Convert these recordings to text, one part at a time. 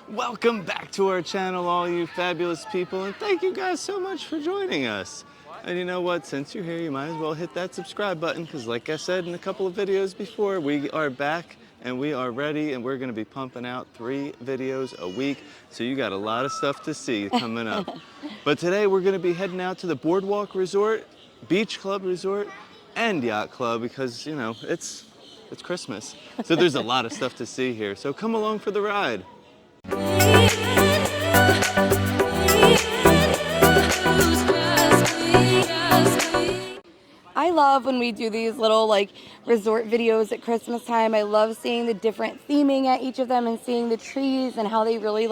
Welcome back to our channel, all you fabulous people, and thank you guys so much for joining us. And you know what, since you're here, you might as well hit that subscribe button, because like I said in a couple of videos before, we are back and we are ready, and we're going to be pumping out 3 videos a week, so you got a lot of stuff to see coming up. But today we're going to be heading out to the Boardwalk Resort, Beach Club Resort, and Yacht Club, because, you know, it's Christmas. So there's a lot of stuff to see here, so come along for the ride. I love when we do these little resort videos at Christmas time. I love seeing the different theming at each of them and seeing the trees and how they really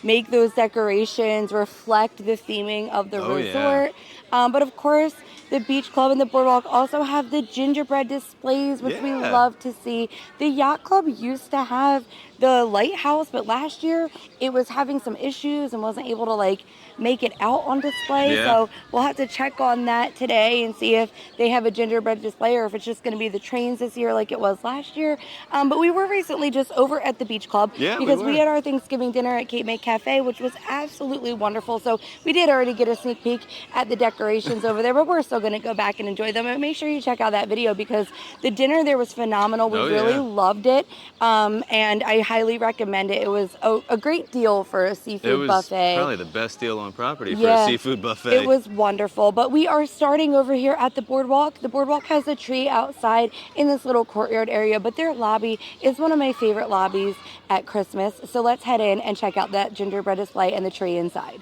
make those decorations reflect the theming of the resort. Yeah. But of course, the Beach Club and the Boardwalk also have the gingerbread displays, which we love to see. The Yacht Club used to have the lighthouse, but last year it was having some issues and wasn't able to make it out on display. So we'll have to check on that today and see if they have a gingerbread display or if it's just going to be the trains this year like it was last year. But we were recently just over at the Beach Club because we had our Thanksgiving dinner at Cape May Cafe, which was absolutely wonderful. So we did already get a sneak peek at the decorations over there, but we're still going to go back and enjoy them. And make sure you check out that video because the dinner there was phenomenal. We really loved it, and I highly recommend it. It was a great deal for a seafood buffet. Probably the best deal on property for a seafood buffet. It was wonderful. But we are starting over here at the Boardwalk. The Boardwalk has a tree outside in this little courtyard area, but their lobby is one of my favorite lobbies at Christmas. So let's head in and check out that gingerbread display and the tree inside.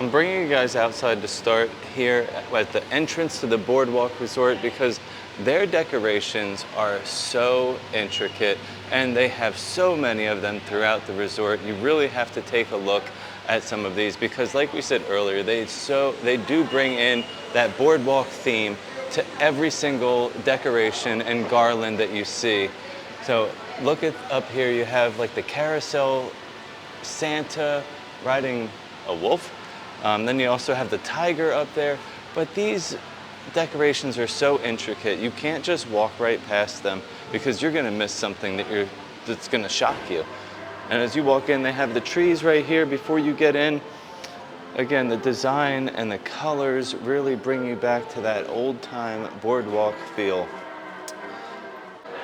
I'm bringing you guys outside to start here at the entrance to the Boardwalk Resort because their decorations are so intricate and they have so many of them throughout the resort. You really have to take a look at some of these because like we said earlier, they do bring in that boardwalk theme to every single decoration and garland that you see. So look at up here, you have like the carousel, Santa riding a wolf. Then you also have the tiger up there, but these decorations are so intricate, you can't just walk right past them because you're gonna miss something that's gonna shock you. And as you walk in, they have the trees right here before you get in. Again, the design and the colors really bring you back to that old-time boardwalk feel.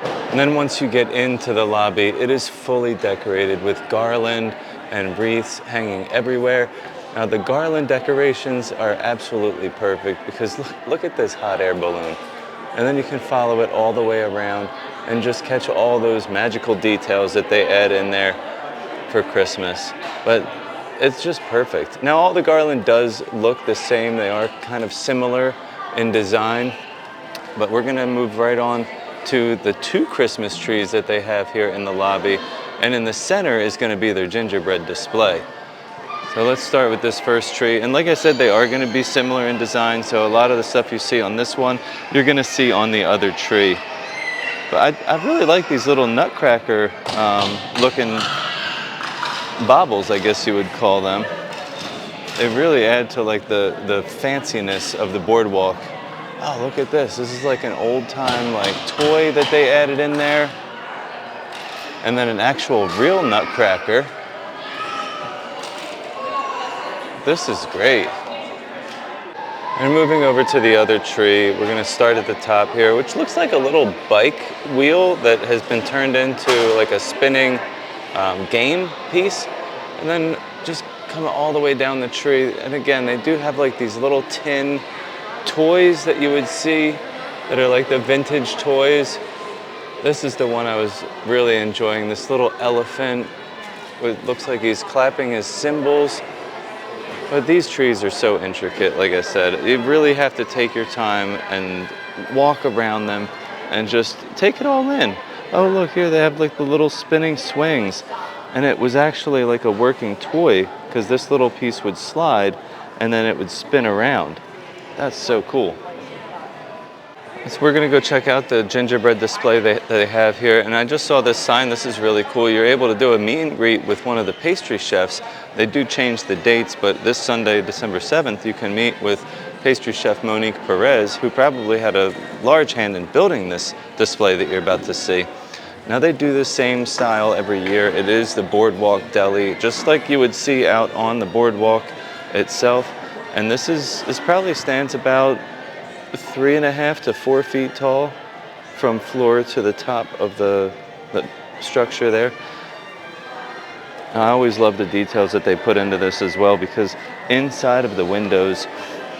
And then once you get into the lobby, it is fully decorated with garland and wreaths hanging everywhere. Now the garland decorations are absolutely perfect because look at this hot air balloon. And then you can follow it all the way around and just catch all those magical details that they add in there for Christmas. But it's just perfect. Now all the garland does look the same. They are kind of similar in design, but we're gonna move right on to the 2 Christmas trees that they have here in the lobby. And in the center is gonna be their gingerbread display. So let's start with this first tree. And like I said, they are going to be similar in design. So a lot of the stuff you see on this one, you're going to see on the other tree. But I really like these little nutcracker looking baubles, I guess you would call them. They really add to like the fanciness of the boardwalk. Oh, look at this. This is like an old time toy that they added in there. And then an actual real nutcracker. This is great. And moving over to the other tree, we're gonna start at the top here, which looks like a little bike wheel that has been turned into like a spinning game piece. And then just come all the way down the tree. And again, they do have like these little tin toys that you would see that are like the vintage toys. This is the one I was really enjoying, this little elephant. It looks like he's clapping his cymbals. But these trees are so intricate, like I said. You really have to take your time and walk around them and just take it all in. Oh, look here, they have like the little spinning swings. And it was actually like a working toy because this little piece would slide and then it would spin around. That's so cool. So we're gonna go check out the gingerbread display that they have here. And I just saw this sign, this is really cool. You're able to do a meet and greet with one of the pastry chefs. They do change the dates, but this Sunday, December 7th, you can meet with pastry chef Monique Perez, who probably had a large hand in building this display that you're about to see. Now they do the same style every year. It is the Boardwalk Deli, just like you would see out on the boardwalk itself. And this probably stands about 3.5 to 4 feet tall from floor to the top of the structure there. I always love the details that they put into this as well, because inside of the windows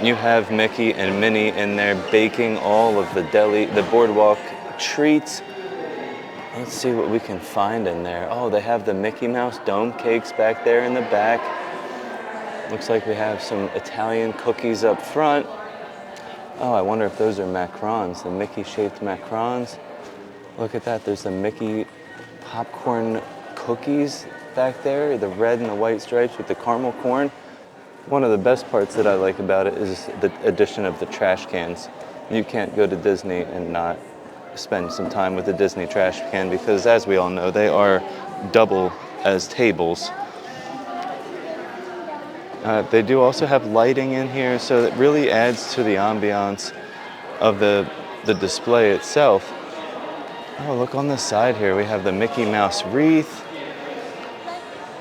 you have Mickey and Minnie in there baking all of the boardwalk treats. Let's see what we can find in there. Oh, they have the Mickey Mouse dome cakes back there in the back. Looks like we have some Italian cookies up front. Oh, I wonder if those are macarons, the Mickey-shaped macarons. Look at that, there's the Mickey popcorn cookies back there, the red and the white stripes with the caramel corn. One of the best parts that I like about it is the addition of the trash cans. You can't go to Disney and not spend some time with the Disney trash can, because as we all know, they are double as tables. They do also have lighting in here, so it really adds to the ambiance of the display itself. Oh, look on the side here, we have the Mickey Mouse wreath.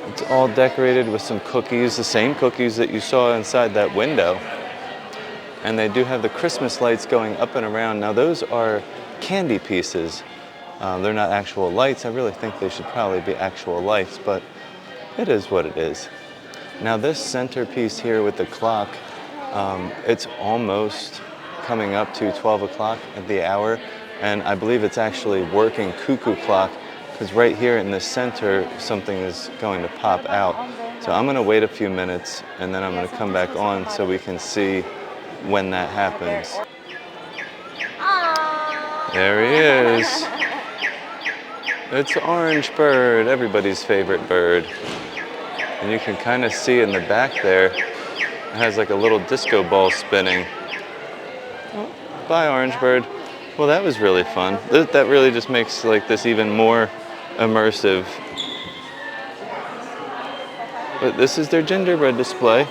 It's all decorated with some cookies, the same cookies that you saw inside that window. And they do have the Christmas lights going up and around. Now those are candy pieces. They're not actual lights. I really think they should probably be actual lights, but it is what it is. Now this centerpiece here with the clock, it's almost coming up to 12 o'clock at the hour, and I believe it's actually working cuckoo clock, because right here in the center something is going to pop out. So I'm going to wait a few minutes and then I'm going to come back on so we can see when that happens. There he is. It's Orange Bird, everybody's favorite bird. And you can kind of see in the back there, it has like a little disco ball spinning. Oh, bye, Orange Bird. Well, that was really fun. That really just makes like this even more immersive. But this is their gingerbread display.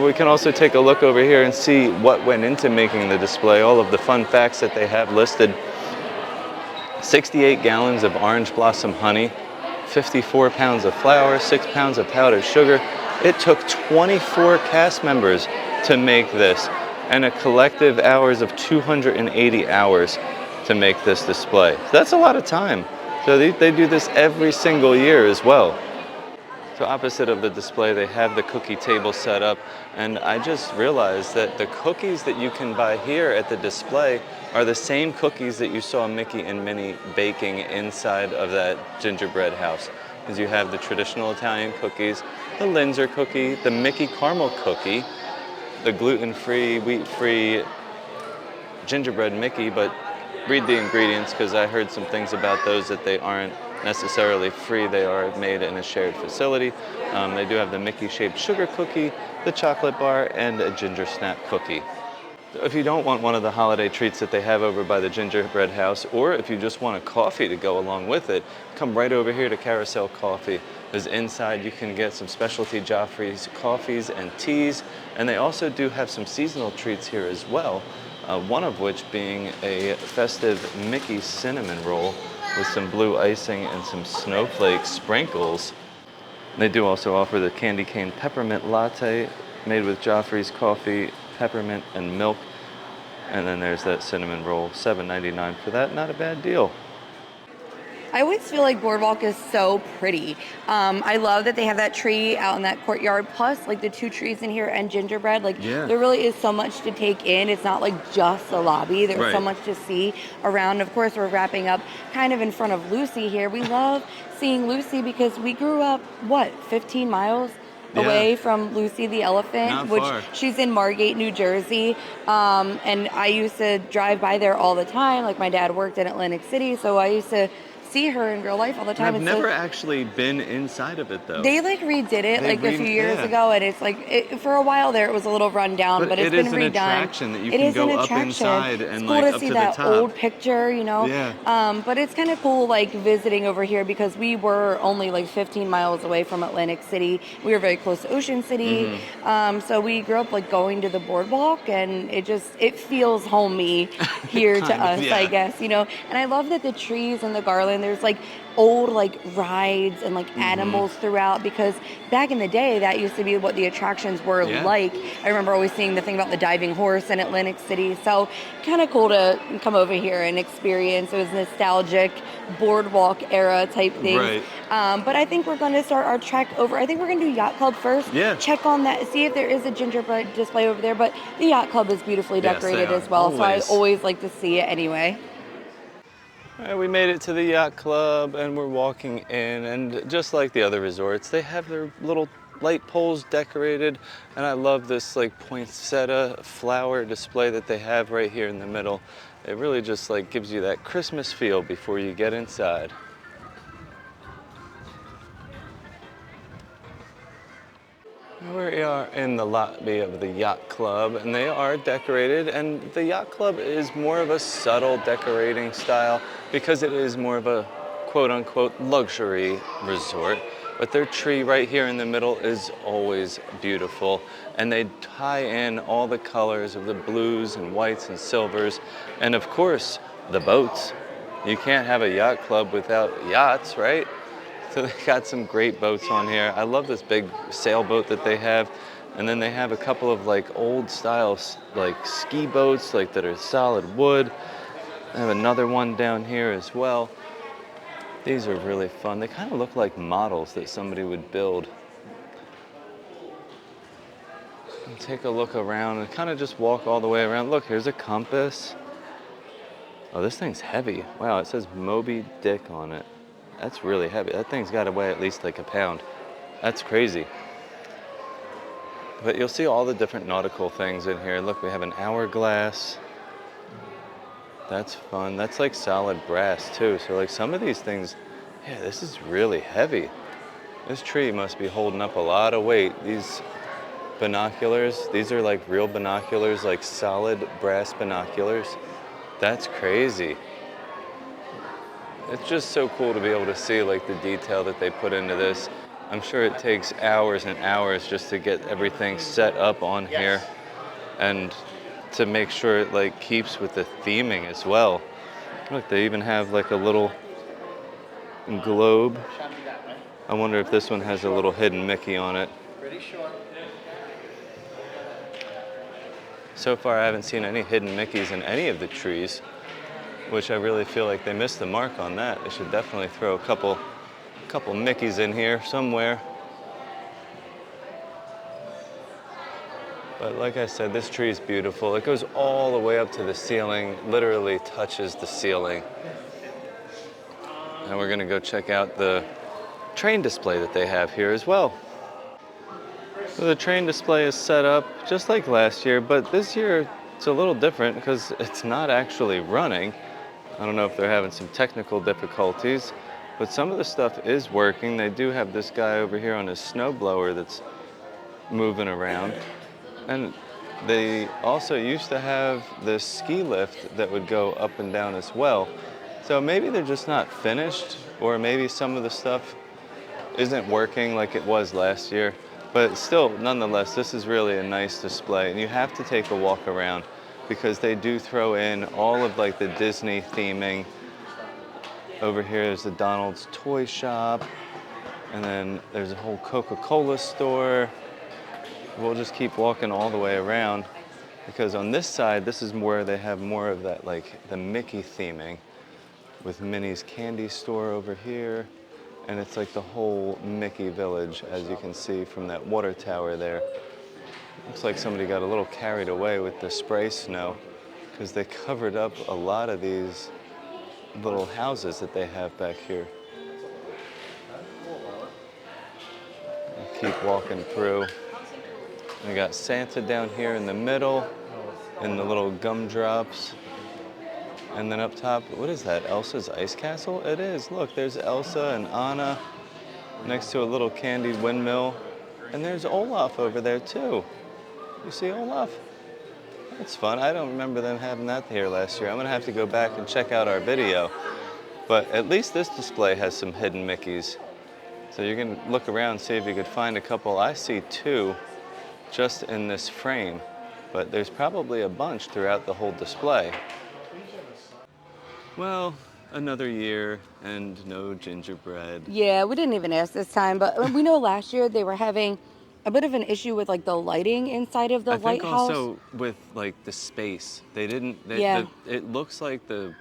We can also take a look over here and see what went into making the display, all of the fun facts that they have listed. 68 gallons of orange blossom honey, 54 pounds of flour, 6 pounds of powdered sugar. It took 24 cast members to make this, and a collective hours of 280 hours to make this display. So that's a lot of time. So they do this every single year as well. So opposite of the display, they have the cookie table set up, and I just realized that the cookies that you can buy here at the display are the same cookies that you saw Mickey and Minnie baking inside of that gingerbread house. Because you have the traditional Italian cookies, the Linzer cookie, the Mickey caramel cookie, the gluten-free, wheat-free gingerbread Mickey, but read the ingredients, because I heard some things about those that they aren't necessarily free. They are made in a shared facility. They do have the Mickey-shaped sugar cookie, the chocolate bar, and a ginger snap cookie. So if you don't want one of the holiday treats that they have over by the gingerbread house, or if you just want a coffee to go along with it, come right over here to Carousel Coffee. Because inside you can get some specialty Joffrey's coffees and teas, and they also do have some seasonal treats here as well. One of which being a festive Mickey cinnamon roll with some blue icing and some snowflake sprinkles. They do also offer the candy cane peppermint latte made with Joffrey's coffee, peppermint, and milk. And then there's that cinnamon roll, $7.99 for that. Not a bad deal. I always feel like Boardwalk is so pretty. I love that they have that tree out in that courtyard, plus like the 2 trees in here and gingerbread. Like there really is so much to take in. It's not like just a lobby. There's so much to see around. Of course, we're wrapping up kind of in front of Lucy here. We love seeing Lucy because we grew up, 15 miles away from Lucy the elephant, which she's in Margate, New Jersey. And I used to drive by there all the time. Like my dad worked in Atlantic City, so I used to see her in real life all the time. I've never actually been inside of it though. They like redid it a few years ago, and it's like for a while there it was a little run down, but it's been redone. It is an attraction that you can go up inside and like up to the top. It's cool to see that old picture, you know. But it's kind of cool like visiting over here because we were only like 15 miles away from Atlantic City. We were very close to Ocean City, so we grew up like going to the boardwalk, and it feels homey here to us, I guess, you know. And I love that the trees and the garlands and there's like old like rides and like animals throughout, because back in the day that used to be what the attractions were Yeah. like. I remember always seeing the thing about the diving horse in Atlantic City. So kind of cool to come over here and experience those nostalgic boardwalk era type things. Right. But I think we're going to start our trek over. I think we're going to do Yacht Club first. Yeah. Check on that, see if there is a gingerbread display over there. But the Yacht Club is beautifully Yes, they decorated are. as well. So I Always. always like to see it anyway. All right, we made it to the Yacht Club and we're walking in, and just like the other resorts, they have their little light poles decorated, and I love this like poinsettia flower display that they have right here in the middle. It really just like gives you that Christmas feel before you get inside. We are in the lobby of the Yacht Club, and they are decorated, and the Yacht Club is more of a subtle decorating style because it is more of a quote-unquote luxury resort. But their tree right here in the middle is always beautiful, and they tie in all the colors of the blues and whites and silvers, and of course, the boats. You can't have a Yacht Club without yachts, right? So they got some great boats on here. I love this big sailboat that they have. And then they have a couple of like old style like ski boats like that are solid wood. I have another one down here as well. These are really fun. They kind of look like models that somebody would build. And take a look around and kind of just walk all the way around. Look, here's a compass. Oh, this thing's heavy. Wow, it says Moby Dick on it. That's really heavy. That thing's got to weigh at least like a pound. That's crazy. But you'll see all the different nautical things in here. Look, we have an hourglass. That's fun. That's like solid brass too. So like some of these things, yeah, this is really heavy. This tree must be holding up a lot of weight. These binoculars, these are like real binoculars, like solid brass binoculars. That's crazy. It's just so cool to be able to see like the detail that they put into this. I'm sure it takes hours and hours just to get everything set up on here and to make sure it like keeps with the theming as well. Look, they even have like a little globe. I wonder if this one has a little hidden Mickey on it. So far I haven't seen any hidden Mickeys in any of the trees, which I really feel like they missed the mark on that. They should definitely throw a couple Mickeys in here somewhere. But like I said, this tree is beautiful. It goes all the way up to the ceiling, literally touches the ceiling. And we're gonna go check out the train display that they have here as well. So the train display is set up just like last year, but this year it's a little different because it's not actually running. I don't know if they're having some technical difficulties, but some of the stuff is working. They do have this guy over here on his snowblower that's moving around. And they also used to have this ski lift that would go up and down as well. So maybe they're just not finished, or maybe some of the stuff isn't working like it was last year. But still, nonetheless, this is really a nice display. And you have to take a walk around because they do throw in all of like the Disney theming. Over here there's the Donald's toy shop, and then there's a whole Coca-Cola store. We'll just keep walking all the way around because on this side, this is where they have more of that like the Mickey theming with Minnie's candy store over here. And it's like the whole Mickey village, as you can see from that water tower there. Looks like somebody got a little carried away with the spray snow because they covered up a lot of these little houses that they have back here. Keep walking through. We got Santa down here in the middle and the little gumdrops. And then up top, what is that, Elsa's Ice Castle? It is, look, there's Elsa and Anna next to a little candied windmill. And there's Olaf over there too. You see Olaf? That's fun. I don't remember them having that here last year. I'm gonna have to go back and check out our video. But at least this display has some hidden Mickeys. So you can look around and see if you could find a couple. I see two just in this frame, but there's probably a bunch throughout the whole display. Well, Another year and no gingerbread. Yeah, we didn't even ask this time, but we know last year they were having a bit of an issue with like the lighting inside of the I think lighthouse. also with like the space, they didn't. Yeah, It looks like the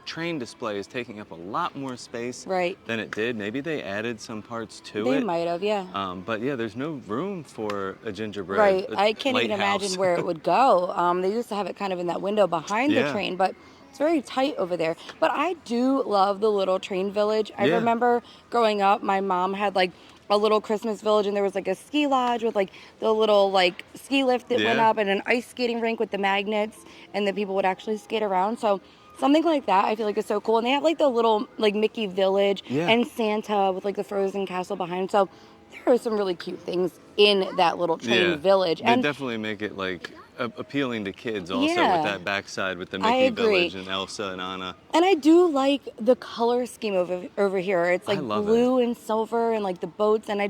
train display is taking up a lot more space right. than it did. Maybe they added some parts to They it. might have, yeah. But yeah, there's no room for a gingerbread Right. I can't even imagine lighthouse. where it would go. They used to have it kind of in that window behind the Yeah, train, but it's very tight over there. But I do love the little train village. I yeah, remember growing up, my mom had like a little Christmas village, and there was like a ski lodge with like the little like ski lift that went yeah, up and an ice skating rink with the magnets, and the people would actually skate around. So something like that I feel like is so cool. And they have like the little like Mickey village yeah. and Santa with like the frozen castle behind. So there are some really cute things in that little train Yeah, village. they And definitely make it like appealing to kids also with yeah, that backside with the I Mickey agree. Village and Elsa and Anna. And I do like the color scheme over here. It's I like love it. blue and silver and like the boats. And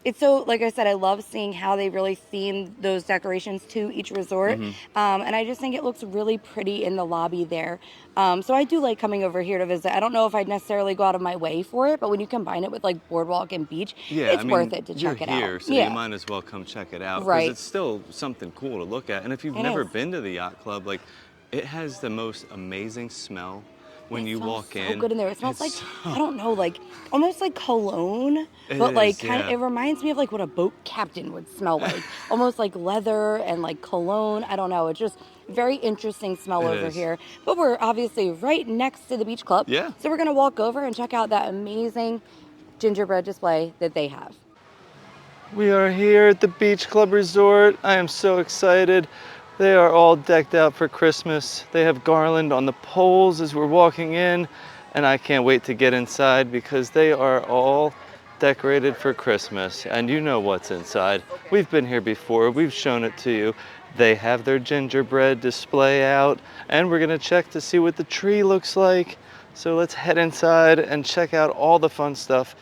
it's so, like I said, I love seeing how they really theme those decorations to each resort. Hmm. And I just think it looks really pretty in the lobby there. So I do like coming over here to visit. I don't know if I'd necessarily go out of my way for it, but when you combine it with like Boardwalk and Beach, Yeah, I it's worth mean, it to you're check it out. here, so you Yeah, might as well come check it out because right. it's still something cool to look at. And if you've It never is. been to the Yacht Club, like it has the most amazing smell when It you smells walk so in. good in there. It smells like, It's I don't know, like almost like cologne, it but like is, kind of, yeah. it reminds me of like what a boat captain would smell like. Almost like leather and like cologne. I don't know. It's just very interesting smell It over is. here. But we're obviously right next to the beach club. Yeah. So we're going to walk over and check out that amazing gingerbread display that they have. We are here at the Beach Club Resort. I am so excited. They are all decked out for Christmas. They have garland on the poles as we're walking in, and I can't wait to get inside because they are all decorated for Christmas. And you know what's inside. We've been here before, we've shown it to you. They have their gingerbread display out, and we're gonna check to see what the tree looks like. So let's head inside and check out all the fun stuff.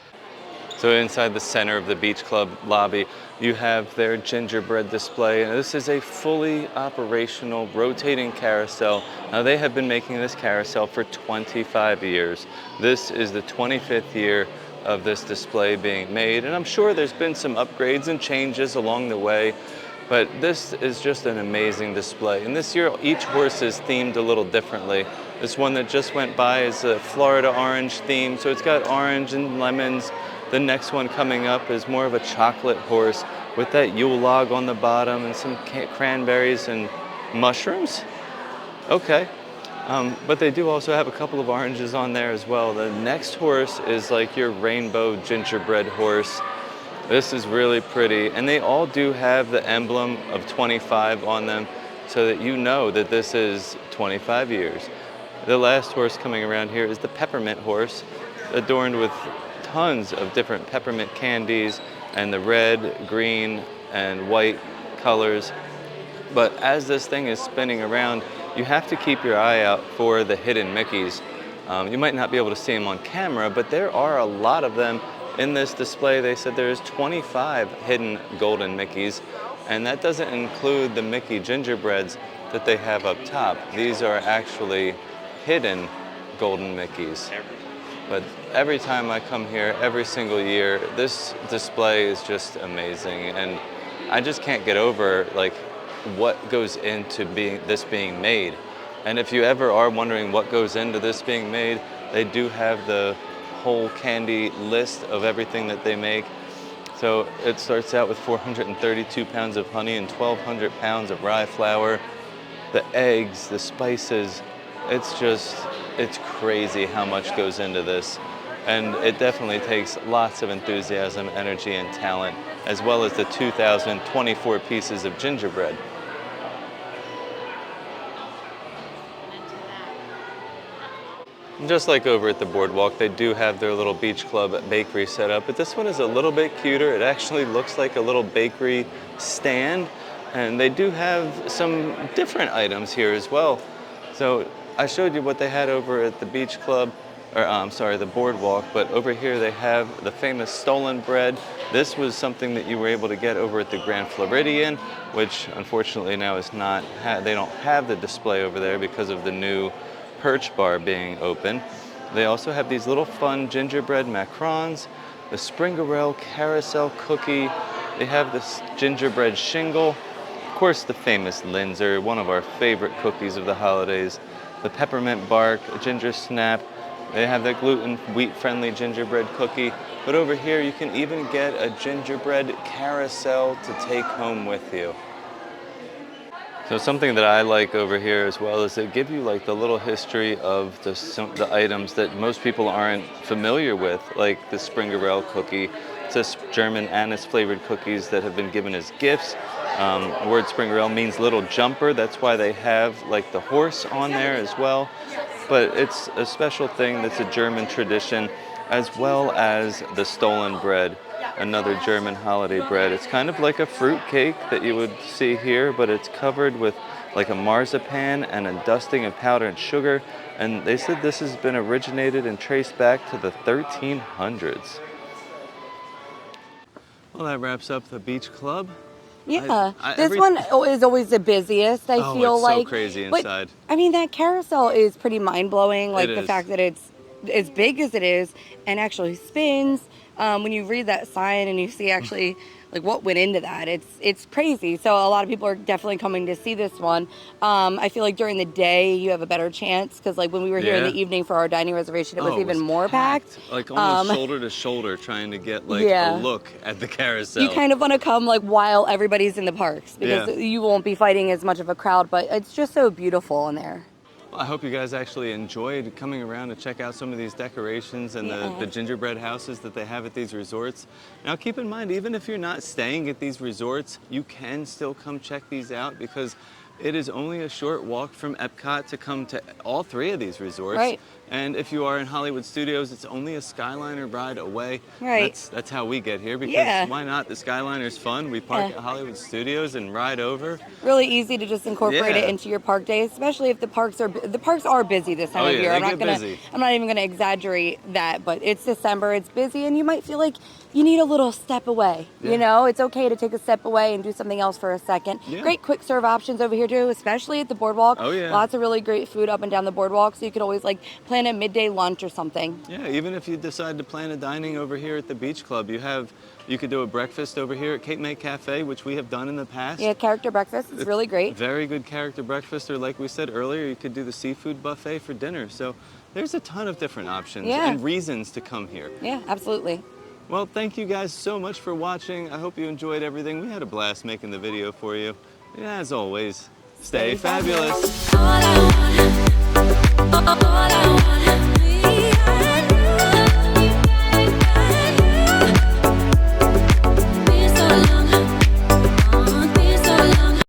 So inside the center of the Beach Club lobby, you have their gingerbread display. And this is a fully operational rotating carousel. Now they have been making this carousel for 25 years. This is the 25th year of this display being made. And I'm sure there's been some upgrades and changes along the way, but this is just an amazing display. And this year, each horse is themed a little differently. This one that just went by is a Florida orange theme. So it's got orange and lemons. The next one coming up is more of a chocolate horse with that Yule log on the bottom and some cranberries and mushrooms. Okay. But they do also have a couple of oranges on there as well. The next horse is like your rainbow gingerbread horse. This is really pretty. And they all do have the emblem of 25 on them so that you know that this is 25 years. The last horse coming around here is the peppermint horse, adorned with tons of different peppermint candies and the red, green, and white colors. But as this thing is spinning around, you have to keep your eye out for the hidden Mickeys. You might not be able to see them on camera, but there are a lot of them in this display. They said there's 25 hidden golden Mickeys, and that doesn't include the Mickey gingerbreads that they have up top. These are actually hidden golden Mickeys. But every time I come here, every single year, this display is just amazing. And I just can't get over like what goes into this being made. And if you ever are wondering what goes into this being made, they do have the whole candy list of everything that they make. So it starts out with 432 pounds of honey and 1,200 pounds of rye flour, the eggs, the spices. It's crazy how much goes into this. And it definitely takes lots of enthusiasm, energy, and talent, as well as the 2,024 pieces of gingerbread. Just like over at the Boardwalk, they do have their little Beach Club bakery set up, but this one is a little bit cuter. It actually looks like a little bakery stand, and they do have some different items here as well. So I showed you what they had over at the Beach Club, or I'm sorry, the Boardwalk, but over here they have the famous stolen bread. This was something that you were able to get over at the Grand Floridian, which unfortunately now is not, they don't have the display over there because of the new Perch Bar being open. They also have these little fun gingerbread macarons, the Springerell carousel cookie. They have this gingerbread shingle. Of course, the famous Linzer, one of our favorite cookies of the holidays. The peppermint bark, a ginger snap. They have the gluten wheat-friendly gingerbread cookie. But over here, you can even get a gingerbread carousel to take home with you. So something that I like over here as well is they give you like the little history of the items that most people aren't familiar with, like the Springerell cookie. It's just German anise flavored cookies that have been given as gifts. The word Springerell means little jumper. That's why they have like the horse on there as well. But it's a special thing that's a German tradition, as well as the stolen bread, another German holiday bread. It's kind of like a fruit cake that you would see here, but it's covered with like a marzipan and a dusting of powdered sugar. And they said this has been originated and traced back to the 1300s. Well, that wraps up the beach club. Yeah, this one is always the busiest, I feel it's like. so crazy inside. But, I mean, that carousel is pretty mind-blowing, like It the is. fact that it's as big as it is and actually spins. When you read that sign and you see actually like what went into that, it's crazy. So a lot of people are definitely coming to see this one. I feel like during the day you have a better chance because like when we were here in the evening for our dining reservation, it was even more packed. Like almost shoulder to shoulder, trying to get like a look at the carousel. You kind of want to come like while everybody's in the parks because you won't be fighting as much of a crowd, but it's just so beautiful in there. Well, I hope you guys actually enjoyed coming around to check out some of these decorations and the gingerbread houses that they have at these resorts. Now keep in mind, even if you're not staying at these resorts, you can still come check these out because it is only a short walk from Epcot to come to all three of these resorts. Right. And if you are in Hollywood Studios, it's only a Skyliner ride away. Right. That's how we get here because why not? The Skyliner's fun. We park at Hollywood Studios and ride over. Really easy to just incorporate it into your park day, especially if the parks are busy this time of year. I'm not even gonna exaggerate that, but it's December, it's busy, and you might feel like you need a little step away. You know, it's okay to take a step away and do something else for a second. Great quick serve options over here too, especially at the boardwalk. Lots of really great food up and down the boardwalk, so you could always like plan a midday lunch or something. Yeah, even if you decide to plan a dining over here at the beach club, you could do a breakfast over here at Cape May Cafe, which we have done in the past. Yeah, character breakfast. It's really great. Very good character breakfast, or like we said earlier, you could do the seafood buffet for dinner. So there's a ton of different options and reasons to come here. Yeah, absolutely. Well, thank you guys so much for watching. I hope you enjoyed everything. We had a blast making the video for you. And as always, stay fabulous. All I want